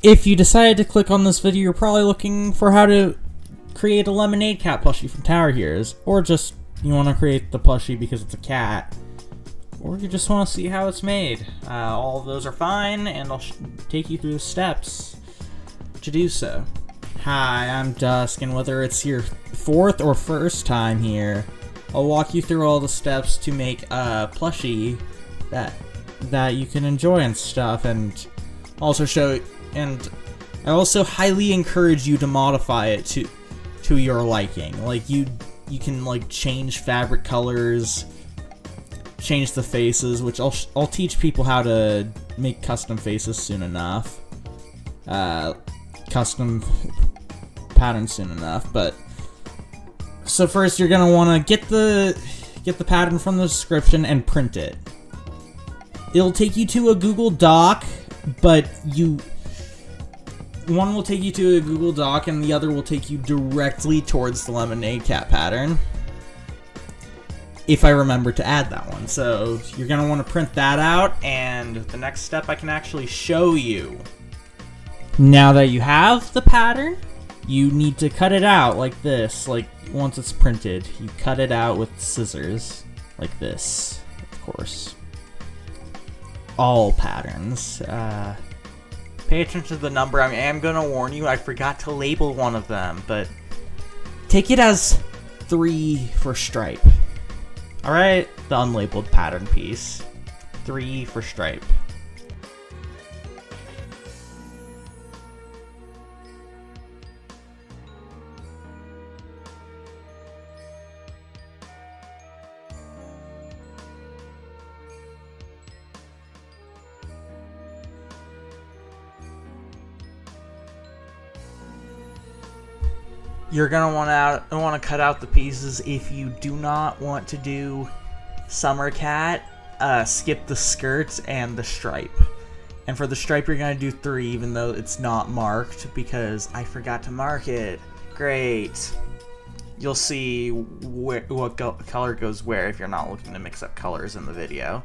If you decided to click on this video, you're probably looking for how to create a lemonade cat plushie from Tower Heroes, or just you want to create the plushie because it's a cat, or you just want to see how it's made. All of those are fine, and I'll take you through the steps to do so. Hi, I'm Dusk, and whether it's your fourth or first time here, I'll walk you through all the steps to make a plushie that you can enjoy and stuff, and also show. And I also highly encourage you to modify it to your liking. Like you can like change fabric colors, change the faces, which I'll teach people how to make custom faces soon enough. Custom pattern soon enough. But so first you're gonna want to get the pattern from the description and print it. It'll take you to a Google Doc, but one will take you to a Google Doc and the other will take you directly towards the lemonade cat pattern, if I remember to add that one. So you're gonna want to print that out, and the next step I can actually show you. Now that you have the pattern, you need to cut it out like this. Like once it's printed, you cut it out with scissors like this, of course. All patterns. Pay attention to the number. I am gonna warn you, I forgot to label one of them, but take it as 3 for stripe. Alright, the unlabeled pattern piece. 3 for stripe. You're gonna want to cut out the pieces. If you do not want to do Summer Cat, skip the skirts and the stripe. And for the stripe, you're gonna do 3, even though it's not marked because I forgot to mark it. Great. You'll see what color goes where if you're not looking to mix up colors in the video.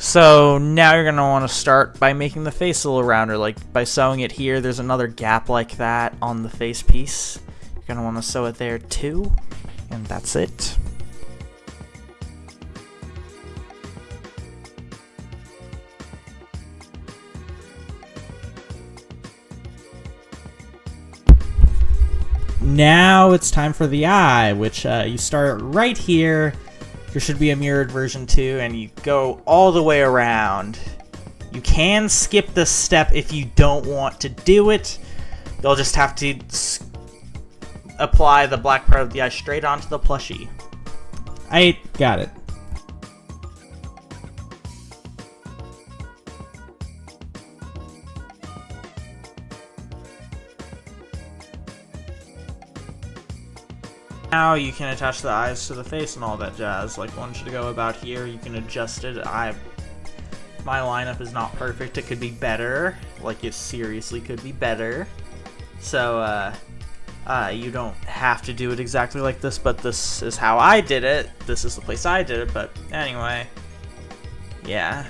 So now you're going to want to start by making the face a little rounder, like by sewing it here. There's another gap like that on the face piece. You're going to want to sew it there too, and that's it. Now it's time for the eye, which you start right here. There should be a mirrored version too, and you go all the way around. You can skip this step if you don't want to do it. They'll just have to apply the black part of the eye straight onto the plushie. I got it. Now you can attach the eyes to the face and all that jazz. Like one should go about here. You can adjust it. My lineup is not perfect. It could be better. Like it seriously could be better. So you don't have to do it exactly like this, but this is how I did it. This is the place I did it, but anyway. Yeah.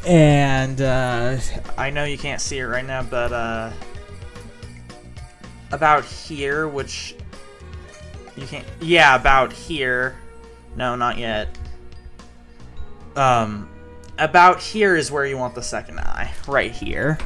And I know you can't see it right now, but about here, which you can't, yeah, about here, no, not yet. About here is where you want the second eye, right here.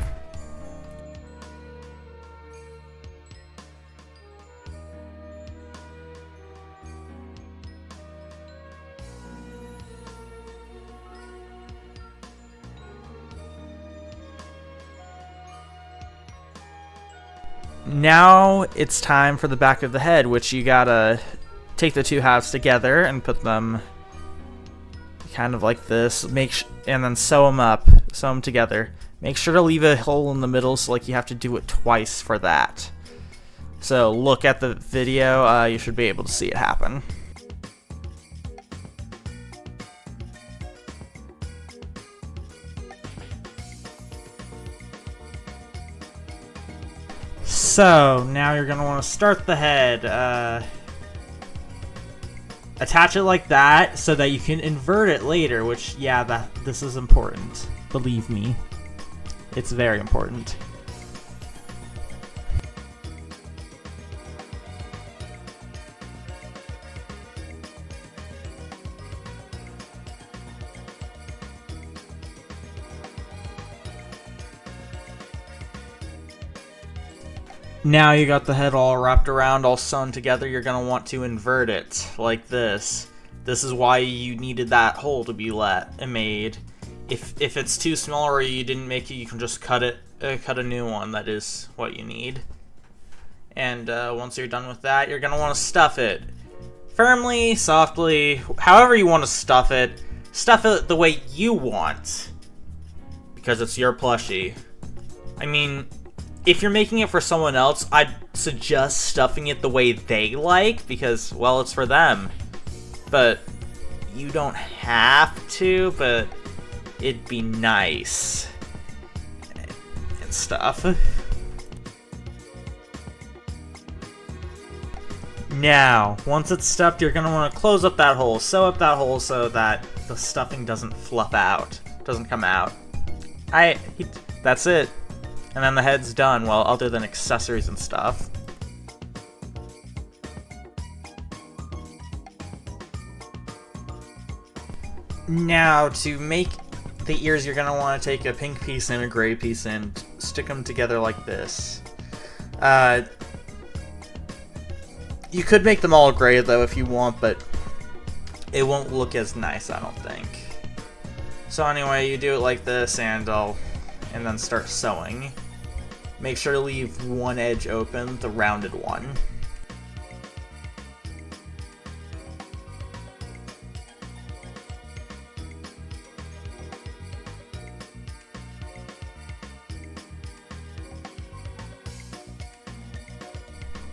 Now it's time for the back of the head, which you gotta take the two halves together and put them kind of like this, and then sew them together. Make sure to leave a hole in the middle, so like you have to do it twice for that. So look at the video, you should be able to see it happen. So, now you're going to want to start the head. Attach it like that so that you can invert it later, which, yeah, this is important. Believe me. It's very important. Now you got the head all wrapped around, all sewn together, you're going to want to invert it, like this. This is why you needed that hole to be made. If it's too small or you didn't make it, you can just cut a new one. That is what you need. And once you're done with that, you're going to want to stuff it. Firmly, softly, however you want to stuff it. Stuff it the way you want. Because it's your plushie. I mean, if you're making it for someone else, I'd suggest stuffing it the way they like, because, well, it's for them. But you don't have to, but it'd be nice. And stuff. Now, once it's stuffed, you're going to want to close up that hole, sew up that hole so that the stuffing doesn't fluff out, doesn't come out. That's it. And then the head's done, well, other than accessories and stuff. Now, to make the ears, you're going to want to take a pink piece and a gray piece and stick them together like this. You could make them all gray, though, if you want, but it won't look as nice, I don't think. So anyway, you do it like this, and then start sewing. Make sure to leave one edge open, the rounded one.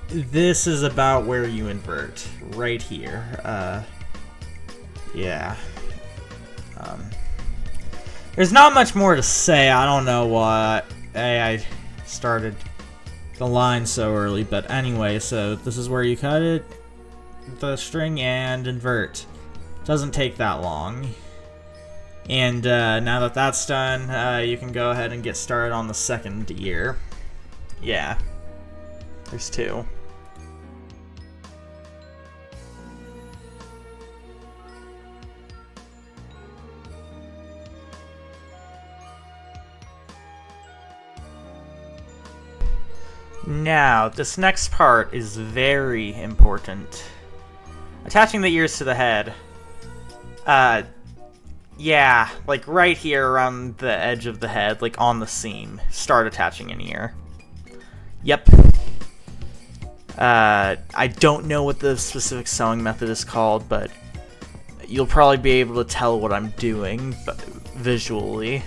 This is about where you invert, right here. Yeah. There's not much more to say. I don't know why I started the line so early, but anyway, so this is where you cut it, the string, and invert. Doesn't take that long. And now that that's done, you can go ahead and get started on the second ear. Yeah. There's two. Now, this next part is very important. Attaching the ears to the head. Yeah, like right here around the edge of the head, like on the seam. Start attaching an ear. Yep. I don't know what the specific sewing method is called, but you'll probably be able to tell what I'm doing visually.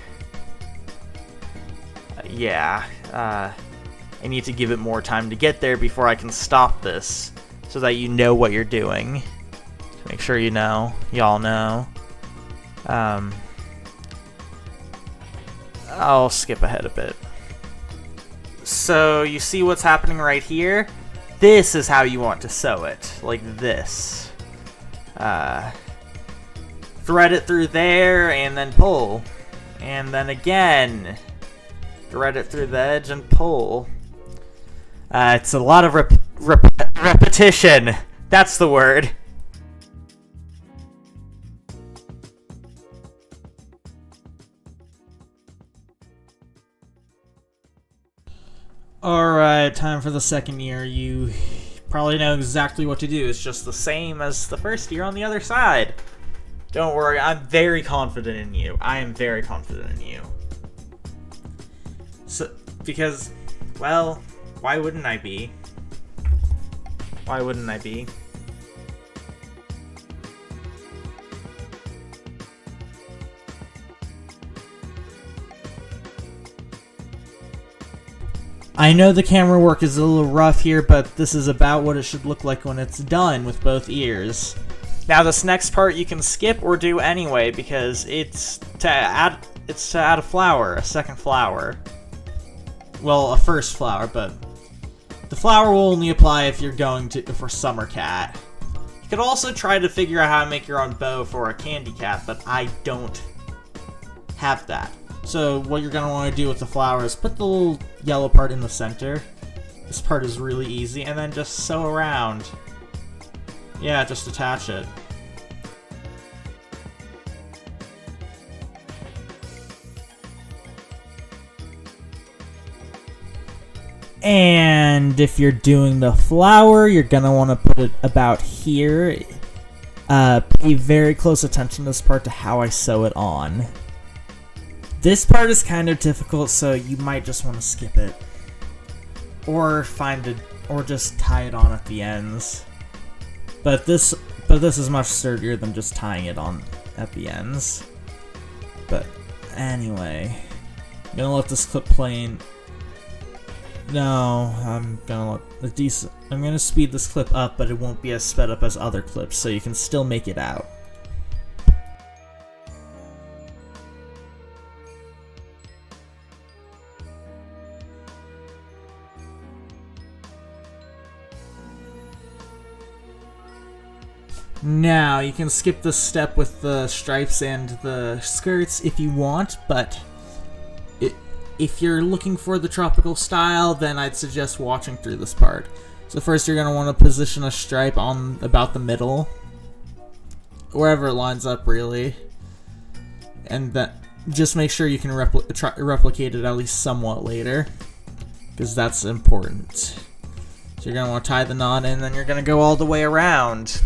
Yeah, I need to give it more time to get there before I can stop this, so that you know what you're doing. Make sure you know, y'all know. I'll skip ahead a bit. So you see what's happening right here? This is how you want to sew it, like this. Thread it through there and then pull. And then again, thread it through the edge and pull. It's a lot of repetition. That's the word. Alright, time for the second year. You probably know exactly what to do. It's just the same as the first year on the other side. Don't worry, I'm very confident in you. I am very confident in you. So, because, well, why wouldn't I be? Why wouldn't I be? I know the camera work is a little rough here, but this is about what it should look like when it's done with both ears. Now this next part you can skip or do anyway because it's to add a flower, a second flower. Well, a first flower, but the flower will only apply if you're going to for Summer Cat. You could also try to figure out how to make your own bow for a Candy Cat, but I don't have that. So what you're going to want to do with the flower is put the little yellow part in the center. This part is really easy, and then just sew around. Yeah, just attach it. And if you're doing the flower, you're going to want to put it about here. Pay very close attention to this part to how I sew it on. This part is kind of difficult, so you might just want to skip it. Or or just tie it on at the ends. But this is much sturdier than just tying it on at the ends. But anyway, I'm gonna let this clip play in. No, I'm gonna speed this clip up, but it won't be as sped up as other clips, so you can still make it out. Now, you can skip this step with the stripes and the skirts if you want, but if you're looking for the tropical style, then I'd suggest watching through this part. So first you're going to want to position a stripe on about the middle, wherever it lines up really, and then just make sure you can replicate it at least somewhat later, because that's important. So you're going to want to tie the knot, and then you're going to go all the way around.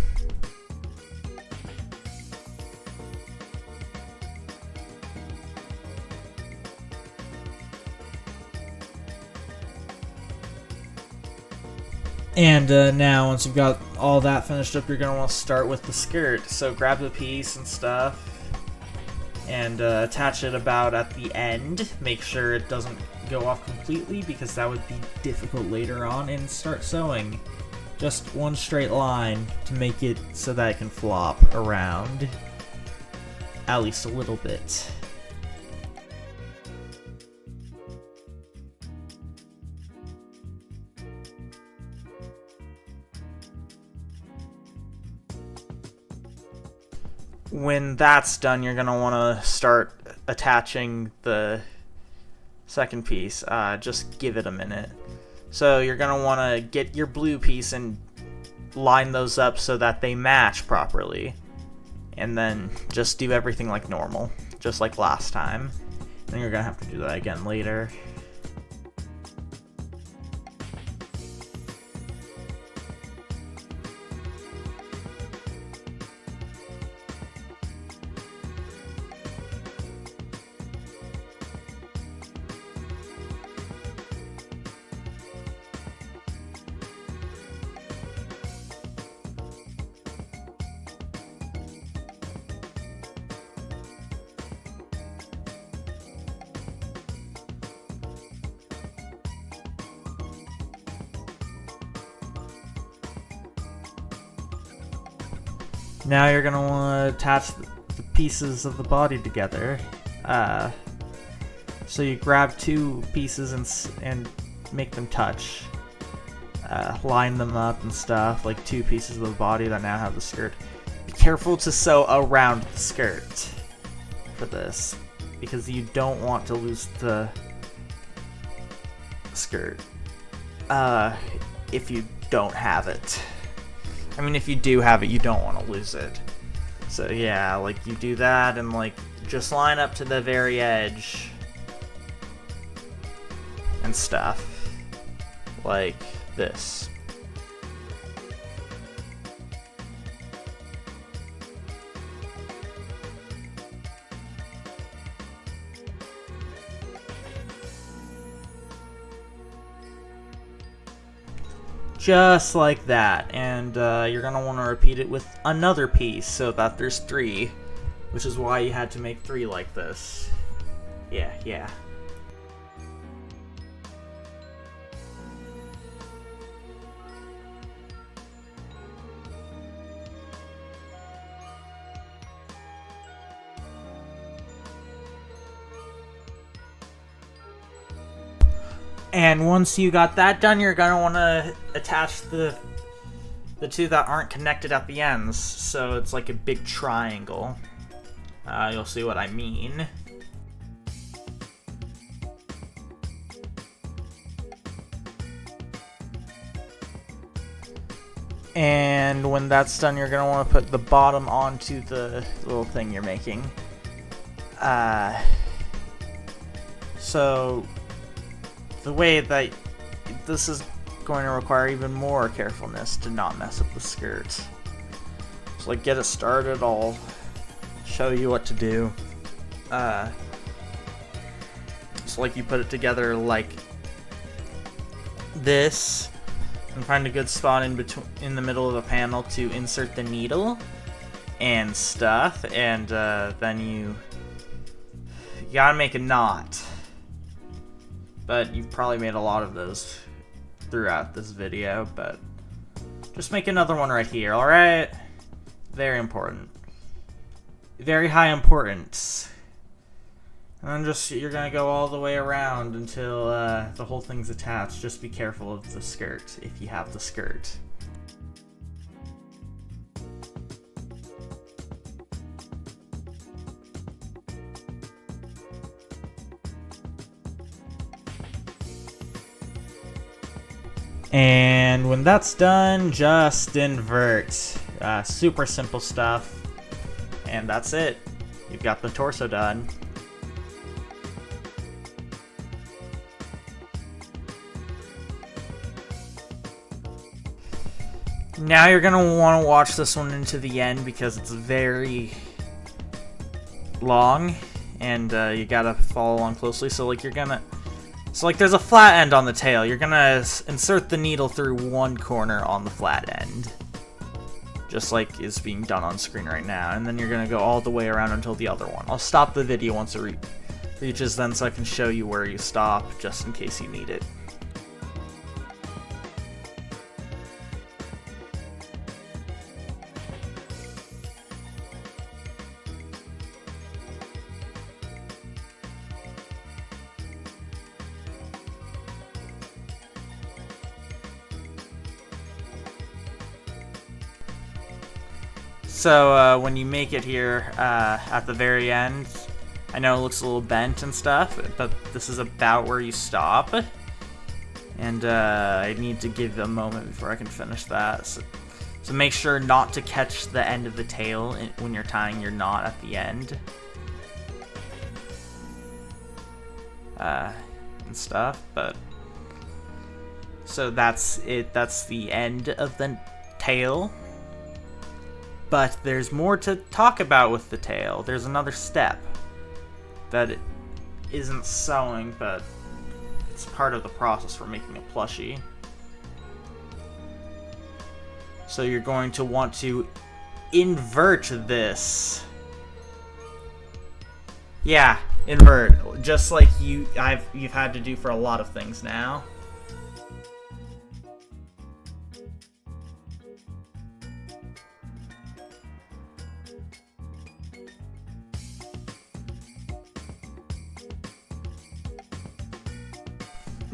And now, once you've got all that finished up, you're going to want to start with the skirt. So grab the piece and stuff, and attach it about at the end. Make sure it doesn't go off completely, because that would be difficult later on, and start sewing. Just one straight line to make it so that it can flop around, at least a little bit. When that's done, you're going to want to start attaching the second piece. Just give it a minute. So you're going to want to get your blue piece and line those up so that they match properly. And then just do everything like normal, just like last time. And you're going to have to do that again later. Now you're going to want to attach the pieces of the body together. So you grab two pieces and make them touch. Line them up and stuff, like two pieces of the body that now have the skirt. Be careful to sew around the skirt for this. because you don't want to lose the skirt if you don't have it. I mean, if you do have it, you don't want to lose it. So yeah, like you do that and like just line up to the very edge and stuff like this. Just like that, and you're gonna want to repeat it with another piece so that there's 3, which is why you had to make 3 like this. Yeah. And once you got that done, you're gonna want to attach the 2 that aren't connected at the ends, so it's like a big triangle. You'll see what I mean. And when that's done, you're gonna want to put the bottom onto the little thing you're making. So the way that this is going to require even more carefulness to not mess up the skirt. So like get it started, I'll show you what to do. So like you put it together like this and find a good spot in the middle of the panel to insert the needle and stuff, and then you gotta make a knot. But you've probably made a lot of those throughout this video, but just make another one right here, alright? Very important. Very high importance. And then you're gonna go all the way around until the whole thing's attached. Just be careful of the skirt, if you have the skirt. And when that's done, just invert. Super simple stuff. And that's it. You've got the torso done. Now you're gonna want to watch this one into the end because it's very long, and you gotta follow along closely. So like there's a flat end on the tail. You're gonna insert the needle through one corner on the flat end, just like is being done on screen right now, and then you're gonna go all the way around until the other one. I'll stop the video once it reaches then, so I can show you where you stop, just in case you need it. So when you make it here at the very end, I know it looks a little bent and stuff, but this is about where you stop. And I need to give a moment before I can finish that. So make sure not to catch the end of the tail when you're tying your knot at the end. And stuff, but... So that's it, that's the end of the tail. But there's more to talk about with the tail. There's another step that isn't sewing, but it's part of the process for making a plushie. So you're going to want to invert this. Yeah, invert. Just like you've had to do for a lot of things now.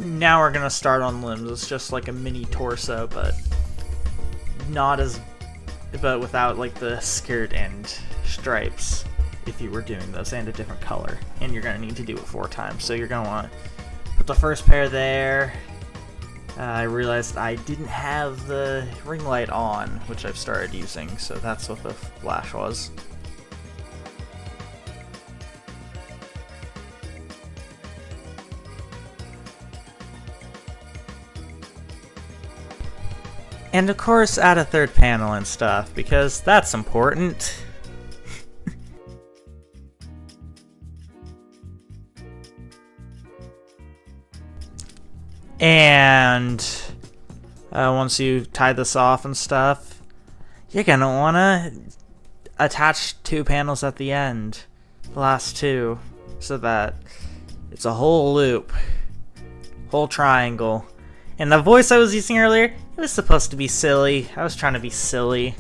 Now we're gonna start on limbs. It's just like a mini torso, but without like the skirt and stripes. if you were doing this, and a different color. And you're going to need to do it 4 times. So you're going to want to put the first pair there. I realized I didn't have the ring light on, which I've started using, so that's what the flash was. And of course, add a third panel and stuff, because that's important. And once you tie this off and stuff, you're gonna wanna attach 2 panels at the end, the last 2, so that it's a whole loop, whole triangle. And the voice I was using earlier, it was supposed to be silly. I was trying to be silly.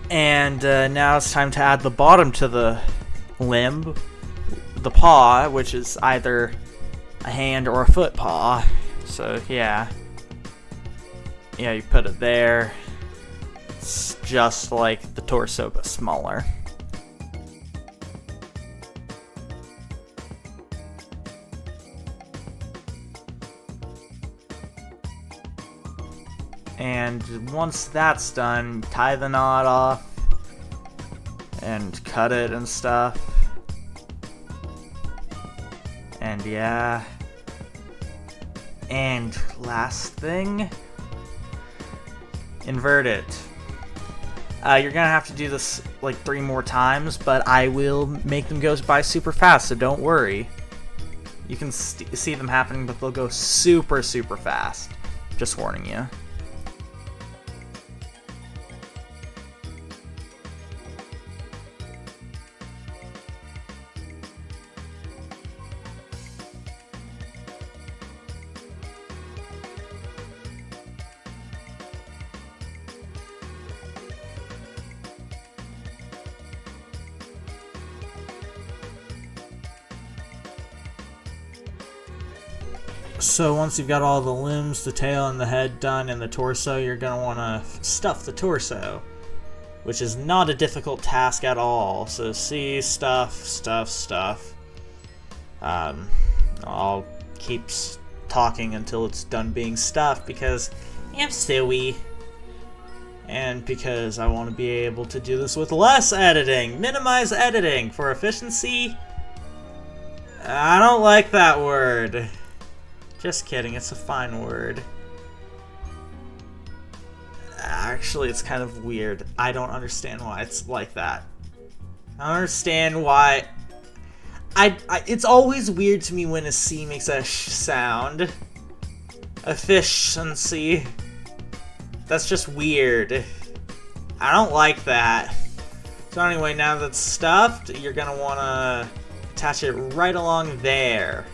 And now it's time to add the bottom to the limb, the paw, which is either a hand or a foot paw. So yeah, you put it there. It's just like the torso, but smaller. And once that's done, tie the knot off and cut it and stuff. And yeah. And last thing, invert it. You're gonna have to do this like 3 more times, but I will make them go by super fast, so don't worry. You can see them happening, but they'll go super, super fast. Just warning you. So once you've got all the limbs, the tail, and the head done, and the torso, you're going to want to stuff the torso, which is not a difficult task at all. So see, stuff. I'll keep talking until it's done being stuffed because I'm silly. And because I want to be able to do this with less editing. Minimize editing for efficiency. I don't like that word. Just kidding, it's a fine word. Actually, it's kind of weird. I don't understand why it's like that. I don't understand why... it's always weird to me when a C makes a sh sound. Efficiency. That's just weird. I don't like that. So anyway, now that's stuffed, you're gonna wanna attach it right along there.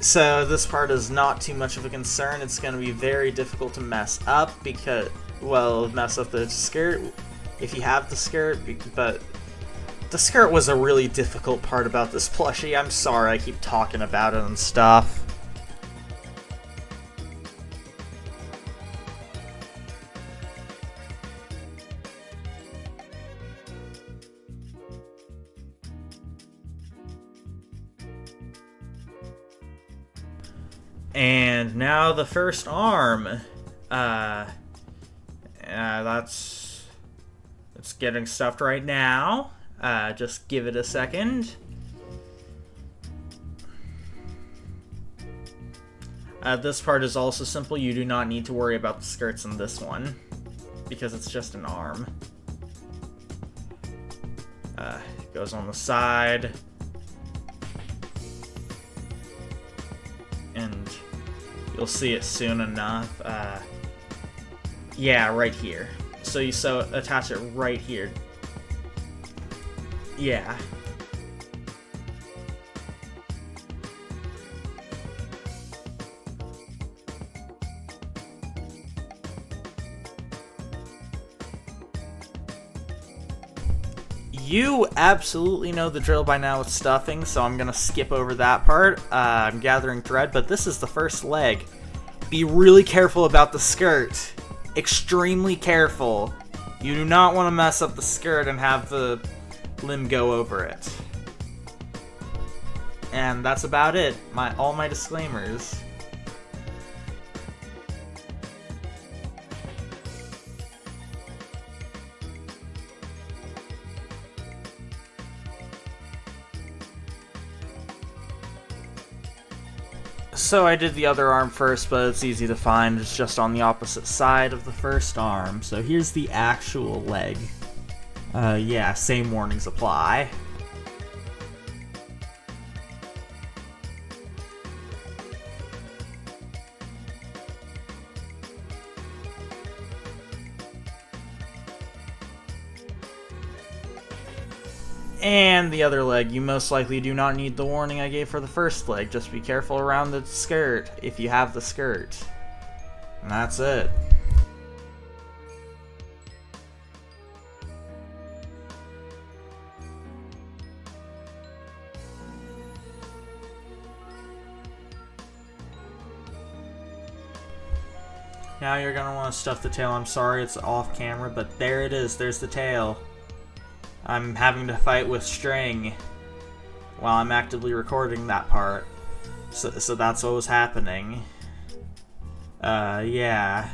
So this part is not too much of a concern. It's going to be very difficult to mess up because, well, mess up the skirt if you have the skirt, but the skirt was a really difficult part about this plushie. I'm sorry I keep talking about it and stuff. And now the first arm. It's getting stuffed right now. Just give it a second. This part is also simple. You do not need to worry about the skirts in this one because it's just an arm. It goes on the side. And you'll see it soon enough. Yeah, right here. So you attach it right here. Yeah. you absolutely know the drill by now with stuffing, so I'm gonna skip over that part. I'm gathering thread, but this is the first leg. Be really careful about the skirt. Extremely careful. You do not want to mess up the skirt and have the limb go over it. And that's about it. All my disclaimers. So I did the other arm first, but it's easy to find. It's just on the opposite side of the first arm. So here's the actual leg. Yeah, same warnings apply. And the other leg, you most likely do not need the warning I gave for the first leg. Just be careful around the skirt, if you have the skirt. And that's it. Now you're gonna want to stuff the tail. I'm sorry it's off camera, but there it is. There's the tail. I'm having to fight with string while I'm actively recording that part. So that's what was happening. Yeah.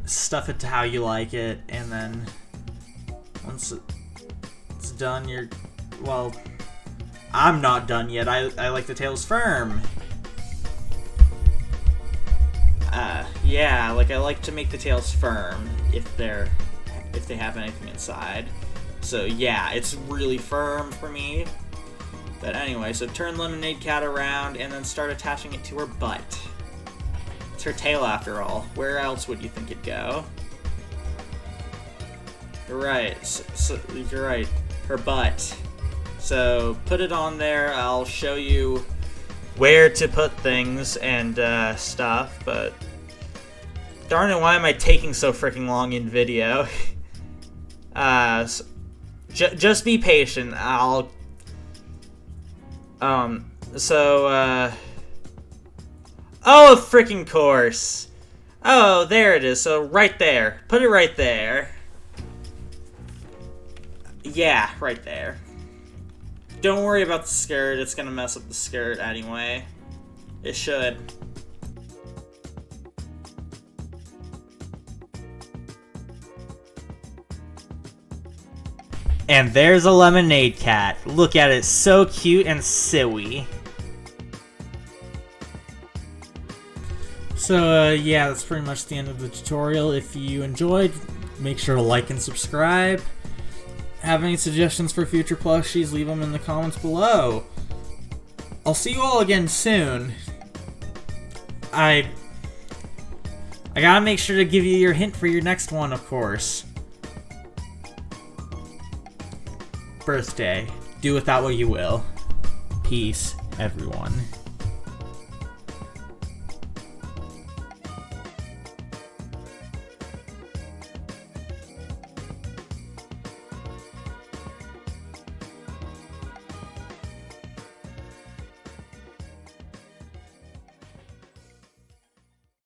Stuff it to how you like it, and then once it's done, well, I'm not done yet. I like the tails firm. Yeah, like I like to make the tails firm if they have anything inside. So yeah, it's really firm for me. But anyway, so turn Lemonade Cat around and then start attaching it to her butt. It's her tail after all. Where else would you think it'd go? You're right. So you're right. Her butt. So put it on there. I'll show you where to put things and stuff, but darn it, why am I taking so freaking long in video? Just be patient. Oh, freaking course. Oh, there it is. So right there. Put it right there. Yeah, right there. Don't worry about the skirt. It's gonna mess up the skirt anyway. It should. And there's a Lemonade Cat. Look at it, so cute and silly. So, yeah, that's pretty much the end of the tutorial. If you enjoyed, make sure to like and subscribe. Have any suggestions for future plushies, leave them in the comments below. I'll see you all again soon. I gotta make sure to give you your hint for your next one, of course. Birthday. Do with that what you will. Peace, everyone.